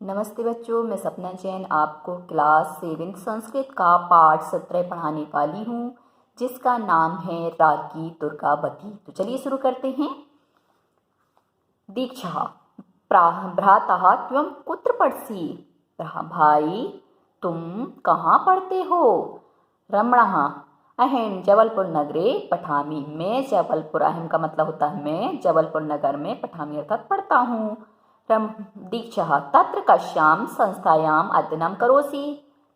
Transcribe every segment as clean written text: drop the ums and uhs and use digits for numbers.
नमस्ते बच्चों, मैं सपना जैन आपको क्लास 7 संस्कृत का पाठ 17 पढ़ाने वाली हूँ, जिसका नाम है रागी दुर्गावती। तो चलिए शुरू करते हैं। दीक्षा भ्रातः त्वं कुत्र पठसि? भाई तुम कहाँ पढ़ते हो? रमणः अहम जबलपुर नगरे पठामि। मैं जबलपुर, अहम का मतलब होता है मैं, जबलपुर नगर में पठामि अर्थात पढ़ता हूँ। दीक्षः तत्र कस्यां संस्थायाम् अध्ययनं करोसि?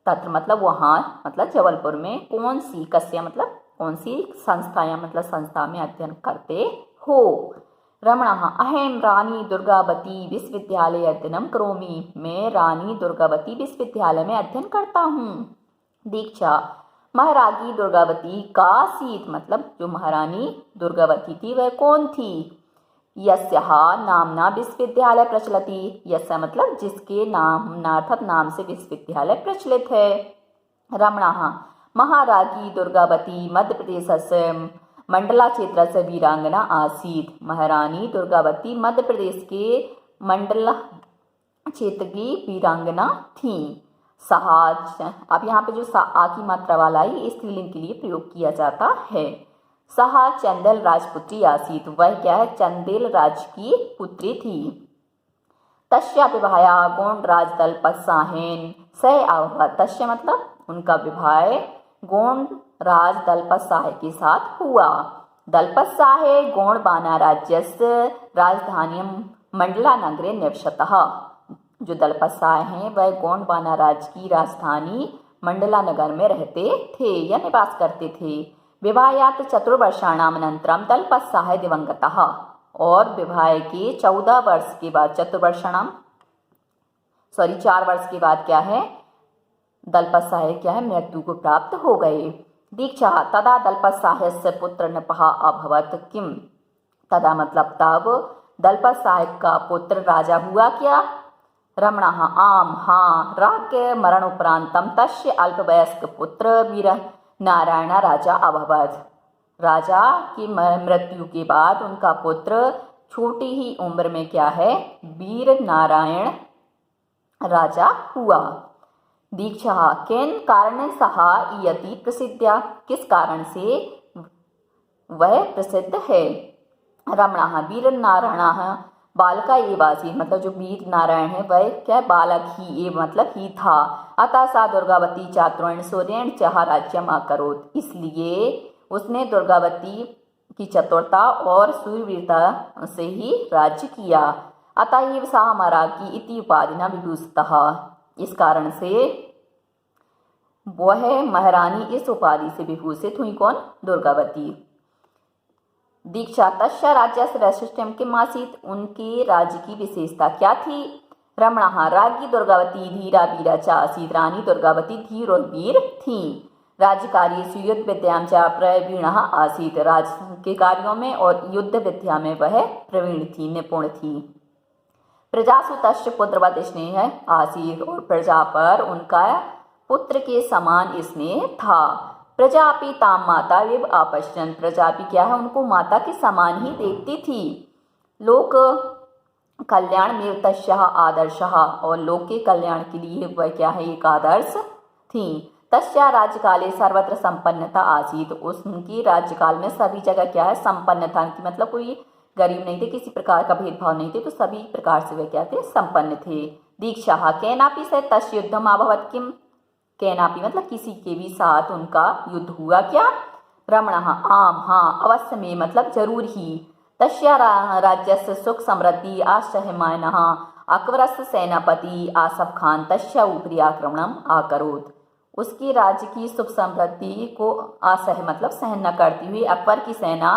तत्र मतलब वहाँ, मतलब जबलपुर में कौन सी, कस्या मतलब कौन सी संस्थायां मतलब संस्था में अध्ययन करते हो? रमणः अहम रानी दुर्गावती विश्वविद्यालय अध्ययनं करोमि। मैं रानी दुर्गावती विश्वविद्यालय में अध्ययन करता हूँ। दीक्षा महारानी दुर्गावती का आसीत् मतलब जो महारानी दुर्गावती थी वह कौन थी? यस्याः नामना विश्वविद्यालय प्रचलति। यस्य मतलब जिसके नाम अर्थात नाम से विश्वविद्यालय प्रचलित है। रमणः महारानी दुर्गावती मध्य प्रदेशस्य मंडला क्षेत्रस्य वीरांगना आसीत्। महारानी दुर्गावती मध्य प्रदेश के मंडला क्षेत्र की वीरांगना थी। सहा, अब यहाँ पे जो आ की मात्रा वाला है स्त्रीलिंग के लिए प्रयोग किया जाता है। सहा चंदेल राजपुत्री आसीत्। वह क्या है? चंदेल राज की पुत्री थी। तस्या विवाह गोंडराज दलपत साहेन सह अभवत्। तस्या मतलब उनका विवाह गोंडराज दलपत साहे के साथ हुआ। दलपत साहे गोंडबाना राज्यस्य राजधानी मंडला नगरे निवसतः। जो दलपत साहे हैं वह गोंडबाना राज्य की राजधानी मंडला नगर में रहते थे या निवास करते थे। विवाहात् चतुर्वर्षाणाम् अनन्तरं दलपत साहे दिवंगतः। और विवाह के 14 वर्ष के बाद 4 वर्ष के बाद क्या है? दलपत साहे क्या है? मृत्यु को प्राप्त हो गए। दीक्षा तदा दलपत साहेस्य पुत्र नृपः अभवत् किम? तदा मतलब तब दलपत साहे का पुत्र राजा हुआ क्या? रमणः आम हाँ। राज्ञ मरणोपरांतं तस्य अल्पवयस्क पुत्र वीर नारायण राजा अभवत्। राजा की मृत्यु के बाद उनका पुत्र छोटी ही उम्र में क्या है? वीर नारायण राजा हुआ। दीक्षा केन कारण सह इयति प्रसिद्धा? किस कारण से वह प्रसिद्ध है? रमणः वीर नारायण बालका एवासी मतलब जो वीर नारायण है वह क्या बालक ही मतलब ही था। अतः सा दुर्गावती चातुर्य सूर्यन चाह राज्यम अकरोत्। इसलिए उसने दुर्गावती की चतुरता और सूर्यवीरता से ही राज्य किया। अतः एव सा महारानी इति उपाधिना विभूषितः। इस कारण से वह महारानी इस उपाधि से विभूषित हुई। कौन? दुर्गावती। दीक्षा तस्य राज्यस्य वैशिष्ट्यं किम् आसीत्? उनके राज्य की विशेषता क्या थी? रमणः राज्ञी दुर्गावती धीरा वीरा च आसीत्। रानी दुर्गावती धीर और वीर थी। राज्यकार्येषु युद्ध विद्यां च प्रवीणः आसीत्। राज्य के कार्यों में और युद्ध विद्या में वह प्रवीण थी, निपुण थी। प्रजासु तस्य पुत्रवत् स्नेह आसीत्। और प्रजा पर उनका पुत्र के समान स्नेह था। प्रजापि ताम माता विव आपश्यन। प्रजापि क्या है? उनको माता के समान ही देखती थी। लोक कल्याण में तस्याः आदर्शः। और लोक के कल्याण के लिए वह क्या है? एक आदर्श थी। तस्या राज्यकाले सर्वत्र संपन्नता आसीत्। उनकी राज्यकाल में सभी जगह क्या है? संपन्नता की मतलब कोई गरीब नहीं थे, किसी प्रकार का भेदभाव नहीं थे, तो सभी प्रकार से वे क्या थे? संपन्न थे। दीक्षा केनापि सह तस्य युद्धम अभवत् किम? केनापि मतलब किसी के भी साथ उनका युद्ध हुआ क्या? रमणः आम हाँ। अवश्य में मतलब जरूर ही। तस्या राज्यस्य सुख समृद्धि आश्चर्यमानः अकबरस्य सेनापति आसफ खान तस्या ऊपरी आक्रमणम अकरोत्। उसकी राज्य की सुख समृद्धि को असह मतलब सहन न करती हुई अकबर की सेना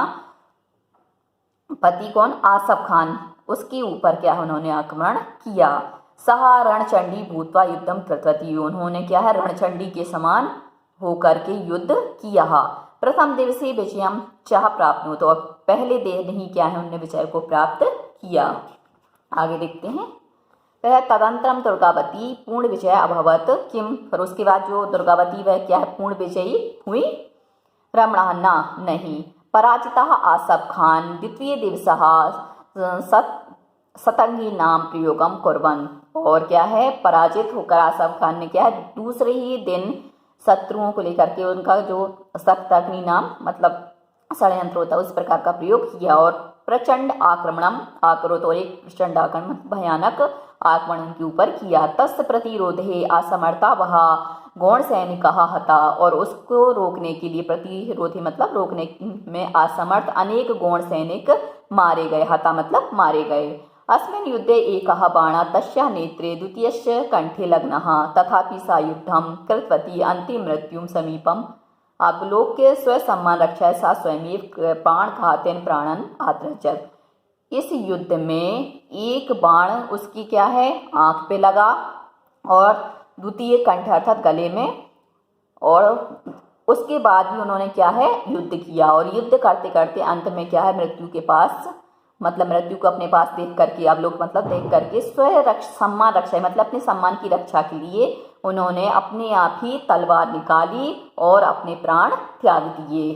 पति कौन? आसफ खान, उसके ऊपर क्या उन्होंने आक्रमण किया। सहा रणचंडी भूतवा युद्धम कृतवती। उन्होंने क्या है? रणचंडी के समान होकर के युद्ध किया। प्रथम दिवसे विजयम चाह प्राप्त। तो पहले दिन ही क्या है? उन्होंने विजय को प्राप्त किया। आगे देखते हैं। वह तदंतरम दुर्गावती पूर्ण विजय अभवत किम? फिर उसके बाद जो दुर्गावती वह क्या है? पूर्ण विजयी हुई। रमणः नहीं। पराजितः आसफ खान द्वितीय दिवसः सतंगी नाम प्रयोगम कुर्बन, और क्या है, पराजित होकर आसफ खान ने क्या है, दूसरे ही दिन शत्रुओं को लेकर के उनका जो सतंगी नाम मतलब षड्यंत्र होता है उस प्रकार का प्रयोग किया, और प्रचंड आक्रमणम आक्रोत, और एक प्रचंड आक्रमण भयानक आक्रमण उनके ऊपर किया। तस् प्रतिरोधे असमर्था वह गौण सैनिक हता, और उसको रोकने के लिए, प्रतिरोधी मतलब रोकने में असमर्थ अनेक गौण सैनिक मारे गए, हता मतलब मारे गए। अस्मिन् युद्धे एकः बाणः तस्याः नेत्रे द्वितीयस्य कंठे लग्नः, तथापि सा युद्धं कृतवती अंतिम मृत्युं समीपम् अवलोक्य स्वसम्मान रक्षा सा स्वयं प्राणघातेन प्राणन आत्रजत। इस युद्ध में एक बाण उसकी क्या है, आंख पे लगा, और द्वितीय कंठ अर्थात गले में, और उसके बाद भी उन्होंने क्या है, युद्ध किया, और युद्ध करते करते अंत में क्या है, मृत्यु के पास मतलब मृत्यु को अपने पास देख करके, आप लोग मतलब देख करके सम्मान रक्षा मतलब अपने सम्मान की रक्षा के लिए उन्होंने अपने आप ही तलवार निकाली और अपने प्राण त्याग दिए।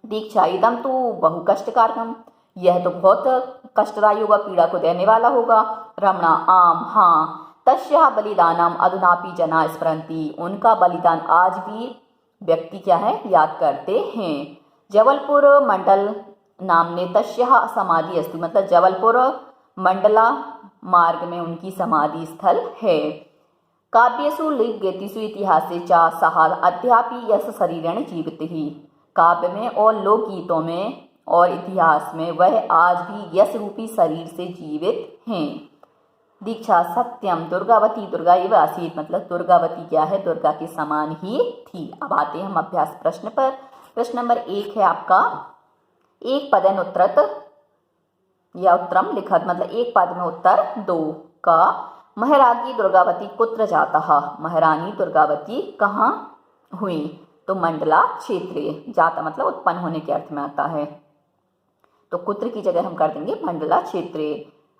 दीक्षा इदम तो बहु कष्टकारकम, यह तो बहुत कष्टदायी होगा, पीड़ा को देने वाला होगा। रमणा आम हाँ, तस्या बलिदानम अधुनापि जना स्मरन्ति, उनका बलिदान आज भी व्यक्ति क्या है, याद करते हैं। जबलपुर मंडल नामने तस्या समाधि अस्ति, मतलब जबलपुर मंडला मार्ग में उनकी समाधि स्थल है। काव्यसु लोकगीतिषु इतिहासे चा सहा अद्यापि यस शरीरेण जीवित ही, काव्य में और लोकगीतों में और इतिहास में वह आज भी यश रूपी शरीर से जीवित हैं। दीक्षा सत्यम दुर्गावती दुर्गा एव आसीत, मतलब दुर्गावती क्या है, दुर्गा के समान ही थी। अब आते हैं हम अभ्यास प्रश्न पर। प्रश्न नंबर 1 है आपका, एक पदेन उत्तरत या उत्तरम लिखत, मतलब एक पद में उत्तर दो का। महारानी दुर्गावती कुत्र जाता, महारानी दुर्गावती कहाँ हुई, तो मंडला क्षेत्रे, जाता मतलब उत्पन्न होने के अर्थ में आता है, तो कुत्र की जगह हम कर देंगे मंडला क्षेत्रे।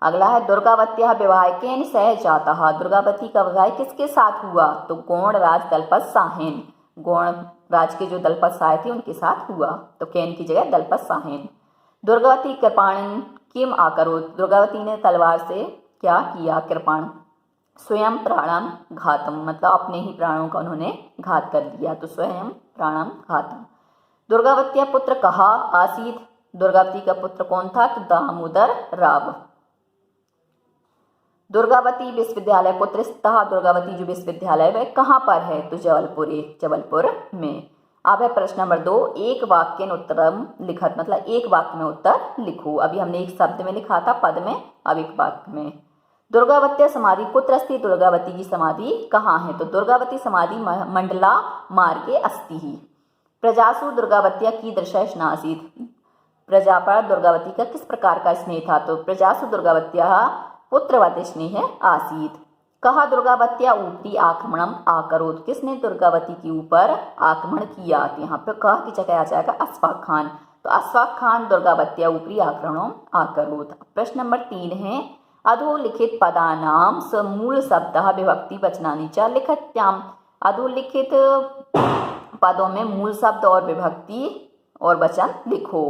अगला है दुर्गावत्या विवाह केन सह जाता, दुर्गावती का विवाह किसके साथ हुआ, तो गौण राज दलपत साहेन, गौण राज के जो दलपत साहे थे उनके साथ हुआ, तो केन की जगह दलपत साहेन। दुर्गावती कृपाण किम आकरो, दुर्गावती ने तलवार से क्या किया, कृपाण स्वयं प्राणम घातम, मतलब अपने ही प्राणों का उन्होंने घात कर दिया, तो स्वयं प्राणम घातम। दुर्गावत्या पुत्र कहा आसीत, दुर्गावती का पुत्र कौन था, तो दामोदर राव। दुर्गावती विश्वविद्यालय कुत्र स्थितः, दुर्गावती जो विश्वविद्यालय वह कहाँ पर है, तो जबलपुर में। अब है प्रश्न नंबर 2, एक वाक्य उत्तरम लिखत, मतलब एक वाक्य में उत्तर लिखो। अभी हमने एक शब्द में लिखा था पद में, अब एक वाक्य में। दुर्गावत्या समाधि कुत्र अस्ति, दुर्गावती की समाधि कहाँ है, तो दुर्गावती समाधि मंडला मार्गे अस्ति ही। प्रजासु दुर्गावत्या कीदृशः स्नासीत्, प्रजा पर दुर्गावती का किस प्रकार का स्नेह था, तो प्रजासु दुर्गावत्या पुत्रवत स्नेह आसीत। कहा दुर्गावत्या ऊपरी आक्रमणम आकरोत, किसने दुर्गावती के ऊपर आक्रमण किया, तो यहाँ पे कहा की जगह आ जाएगा अशफाक खान, तो अशफाक खान दुर्गावत्या ऊपरी आक्रमणम आकरोत। प्रश्न नंबर 3 है, अधोलिखित पदानाम मूल शब्दः विभक्ति वचनानि च लिखत्याम, अधोलिखित पदों में मूल शब्द और विभक्ति और वचन लिखो।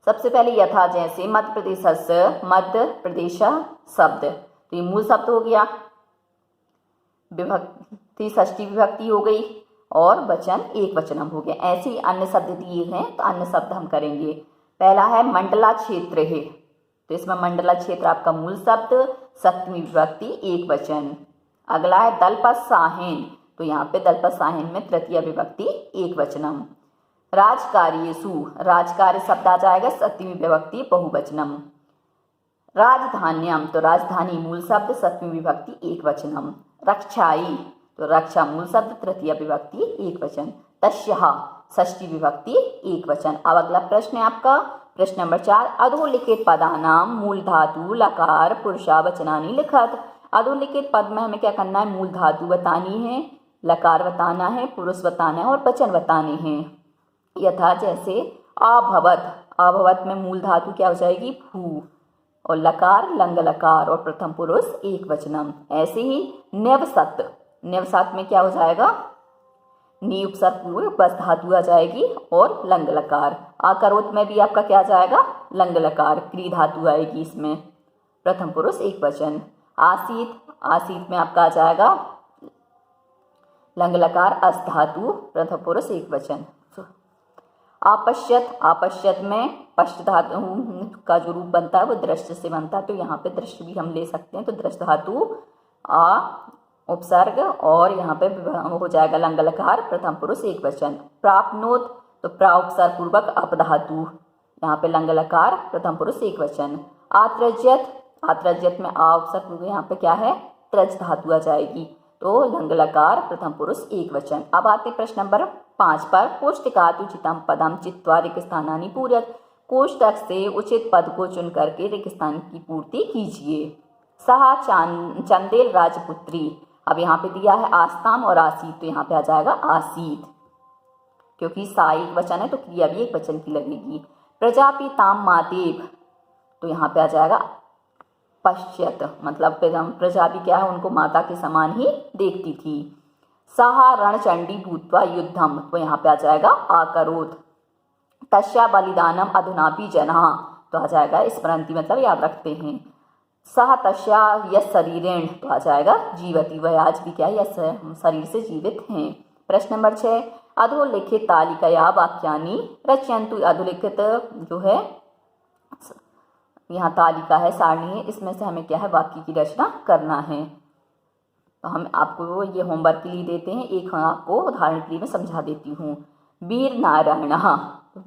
सबसे पहले यथा जैसे मध्य प्रदेश से मध्य प्रदेश शब्द, तो ये मूल शब्द हो गया, विभक्ति षष्ठी विभक्ति हो गई, और वचन एक वचनम हो गया। ऐसे ही अन्य शब्द दिए हैं, तो अन्य शब्द हम करेंगे। पहला है मंडला क्षेत्र है, तो इसमें मंडला क्षेत्र आपका मूल शब्द, सप्तमी विभक्ति एक वचन। अगला है दलपत साहेन, तो यहाँ पे दलपत साहेन में तृतीय विभक्ति एक वचनम। राजकार्येषु, राजकार्य शब्द आ जाएगा सप्तमी विभक्ति बहुवचनम। राजधान्यम, तो राजधानी मूल शब्द सप्तमी विभक्ति एक वचनम। रक्षाई, तो रक्षा मूल शब्द तृतीय विभक्ति एक वचन। तस्यः षष्ठी विभक्ति एक वचन। अब अगला प्रश्न है आपका प्रश्न नंबर 4, अधोलिखित पदानाम मूल धातु लकार पुरुषावचनानि लिखत। अधोलिखित पद में हमें क्या करना है, मूल धातु बतानी है, लकार बताना है, पुरुष बताना है और वचन बताने हैं। यथा जैसे अभवत, अभवत में मूल धातु क्या हो जाएगी, भू, और लकार लंग लकार और प्रथम पुरुष एक वचनम। ऐसे ही न्यवसत, न्यवसत में क्या हो जाएगा, नी उपसर्ग पूर्व बस धातु आ जाएगी और लंग लकार। आकरोत में भी आपका क्या जाएगा, लंग लकार, क्री धातु आएगी इसमें। प्रथम पुरुष एक वचन। आसीत, आसीत में आपका आ जाएगा लंग लकार अस धातु, प्रथम पुरुष एक वचन। आपश्यत, आपश्यत में पश्च धातु का जो रूप बनता है वो दृश्य से बनता है, तो यहाँ पे दृश्य भी हम ले सकते हैं। तो दृश्य धातु आ उपसर्ग और यहाँ पे हो जाएगा लंग लकार, प्रथम पुरुष एक वचन। प्राप्नोत, तो प्रा उपसर्ग पूर्वक अप धातु, यहाँ पे लंग लकार, प्रथम पुरुष एक वचन। आत्रज्यत, आत्रज्यत में आ उपसर्ग पूर्वक यहाँ पे क्या है, त्रज धातु आ जाएगी, तो लंग लकार, प्रथम पुरुष एक वचन। अब आते प्रश्न नंबर 5 पर। कोष्टकात् उचितम पदम चित्वा रिक्त स्थानानि पूरयत, कोष्टक से उचित पद को चुन करके रिक्त स्थान की पूर्ति कीजिए। सहा चंदेल राजपुत्री, अब यहाँ पे दिया है आस्ताम और आसीत, तो यहाँ पे आ जाएगा आसीत, क्योंकि सा एक वचन है तो क्रिया भी एक वचन की लगेगी। प्रजापिताम मातेव, तो यहाँ पे आ जाएगा पश्यत, मतलब प्रजा भी क्या है, उनको माता के समान ही देखती थी। सहा रणचंडी भूत्वा युद्धम, तो यहाँ पे आ जाएगा आकरोत। तस्या बलिदानम अधुनापि जनः, तो आ जाएगा स्मरन्ति, मतलब याद रखते हैं। सह तस्या यस शरीरेण, तो आ जाएगा जीवती, वह आज भी क्या है, यस शरीर से जीवित हैं। प्रश्न नंबर 6। अधोलिखित तालिकया वाक्यानि रचयन्तु, अधोलिखित जो है यहाँ तालिका है, सारणी है, इसमें से हमें क्या है वाक्य की रचना करना है। तो हम आपको ये होमवर्क के लिए देते हैं, एक हम आपको उदाहरण के लिए मैं समझा देती हूँ। वीर नारायण,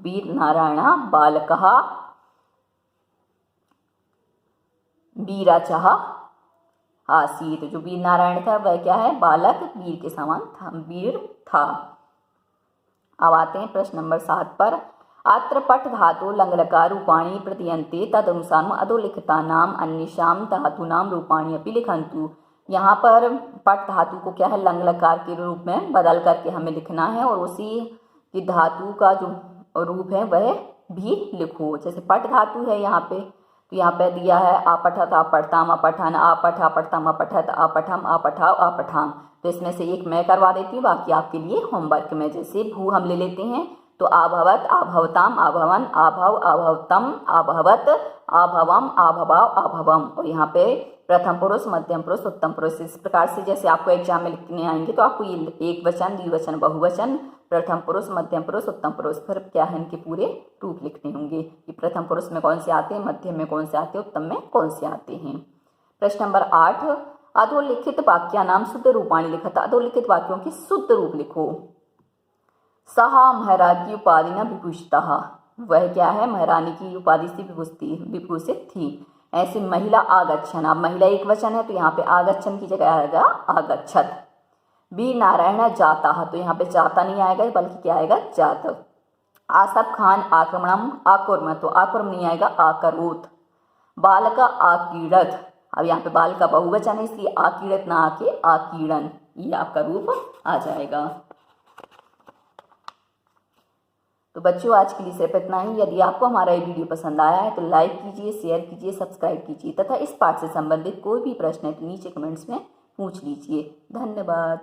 वीर नारायण बालकः वीराचः आसीत, जो वीर नारायण था वह क्या है, बालक वीर के समान था, वीर था। अब आते हैं प्रश्न नंबर 7 पर। अत्र पठ धातु लंग लकार रूपाणि प्रतीयन्ते तदनुसारम अधोलिखितानाम अन्येषां धातूनां रूपाणि अपि लिखन्तु, यहाँ पर पठ धातु को क्या है लंग लकार के रूप में बदल करके हमें लिखना है, और उसी की धातु का जो रूप है वह भी लिखो। जैसे पठ धातु है यहाँ पे, तो यहाँ पे दिया है आपठत आपठताम अपठन, आपठ आपठतम अपठत, आपठम आपठाव आपठाम, तो इसमें से एक मैं करवा देती हूँ, बाकी आपके लिए होमवर्क में। जैसे भू हम ले लेते हैं, तो आभवत आभवताम आभवन, आभव आभवतम आभवत, आभवम आभवाव आभवम, और यहाँ पे प्रथम पुरुष मध्यम पुरुष उत्तम पुरुष, इस प्रकार से जैसे आपको एग्जाम में लिखने आएंगे तो आपको ये एक वचन द्विवचन बहुवचन प्रथम पुरुष मध्यम पुरुष उत्तम पुरुष, फिर क्या है इनके पूरे रूप लिखने होंगे कि प्रथम पुरुष में कौन से आते हैं, मध्यम में कौन से आते हैं, उत्तम में कौन से आते हैं। प्रश्न नंबर 8। अधोलिखित वाक्यानाम शुद्ध रूपाणि लिखत, अधोलिखित वाक्यों की शुद्ध रूप लिखो। सहा महराज्ञी उपाधि न विभूषितः, वह क्या है महारानी की उपाधि से विभूषित थी। ऐसे महिला आगच्छन, अब महिला एक वचन है तो यहाँ पे आगच्छन की जगह आएगा आगच्छत। वीर नारायण जाता, तो यहाँ पे जाता नहीं आएगा बल्कि क्या आएगा जात। आसफ खान आक्रमणम आकुर्म, तो आकुर्म नहीं आएगा आकरोत। बालका आकीड़त, अब यहाँ पे बाल का बहुवचन है इसलिए आकीड़त ना आके आकीड़न, ये आपका रूप आ जाएगा। तो बच्चों आज के लिए सिर्फ इतना ही। यदि आपको हमारा ये वीडियो पसंद आया है तो लाइक कीजिए, शेयर कीजिए, सब्सक्राइब कीजिए तथा इस पाठ से संबंधित कोई भी प्रश्न है तो नीचे कमेंट्स में पूछ लीजिए। धन्यवाद।